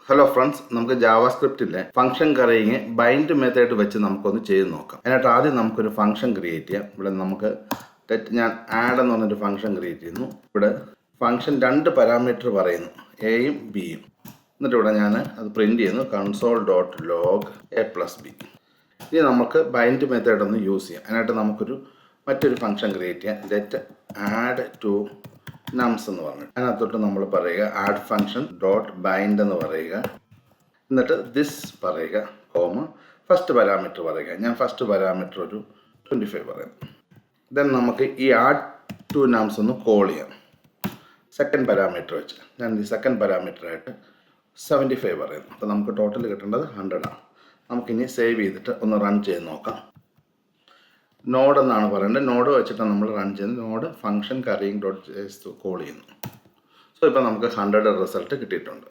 Hello friends, നമുക്ക് ജാവാസ്ക്രിപ്റ്റിലെ function കറിയിങ് bind method വെച്ച് നമുക്കൊന്ന് ചെയ്ത് നോക്കാം. അതിനായിട്ട് ആദ്യം നമുക്കൊരു ഫംഗ്ഷൻ ക്രിയേറ്റ് ചെയ്യാം. ഇവിടെ നമുക്ക് ഞാൻ ആഡ് എന്ന് പറഞ്ഞൊരു ഫംഗ്ഷൻ ക്രിയേറ്റ് ചെയ്യുന്നു. ഇവിടെ ഫംഗ്ഷൻ 2 പാരാമീറ്റർ പറയുന്നു, എയും ബിയും. എന്നിട്ട് ഇവിടെ ഞാൻ അത് പ്രിന്റ് ചെയ്യുന്നു, console.log a+b. ഇനി നമുക്ക് ബൈൻഡ് മെത്തേഡ് ഒന്ന് യൂസ് ചെയ്യാം. അതിനായിട്ട് മറ്റൊരു ഫംഗ്ഷൻ ക്രിയേറ്റ് ചെയ്യാം, ലെറ്റ് ആഡ് ടു നംസ് എന്ന് പറഞ്ഞു. അതിനകത്തോട്ട് നമ്മൾ പറയുക ആഡ് ഫംഗ്ഷൻ ഡോട്ട് ബൈൻഡ് എന്ന് പറയുക. എന്നിട്ട് ദിസ് പറയുക, കോമ ഫസ്റ്റ് പാരാമീറ്റർ പറയുക. ഞാൻ ഫസ്റ്റ് പാരാമീറ്റർ ഒരു 25 പറയാം. ദെൻ നമുക്ക് ഈ ആഡ് ടു നംസ് ഒന്ന് കോൾ ചെയ്യാം സെക്കൻഡ് പാരാമീറ്റർ വെച്ച്. ഞാൻ ഈ സെക്കൻഡ് പാരാമീറ്ററായിട്ട് 75 പറയുന്നു. അപ്പോൾ നമുക്ക് ടോട്ടൽ കിട്ടേണ്ടത് 100 ആണ്. നമുക്കിനി സേവ് ചെയ്തിട്ട് ഒന്ന് റൺ ചെയ്ത് നോക്കാം. നോഡ് എന്നാണ് പറയേണ്ടത്. നോഡ് വെച്ചിട്ടാണ് നമ്മൾ റൺ ചെയ്യുന്നത്. നോഡ് ഫംഗ്ഷൻ കറിയിങ് ഡോട്ട് കോൾ ചെയ്യുന്നു. സോ ഇപ്പോൾ നമുക്ക് 100 റിസൾട്ട് കിട്ടിയിട്ടുണ്ട്.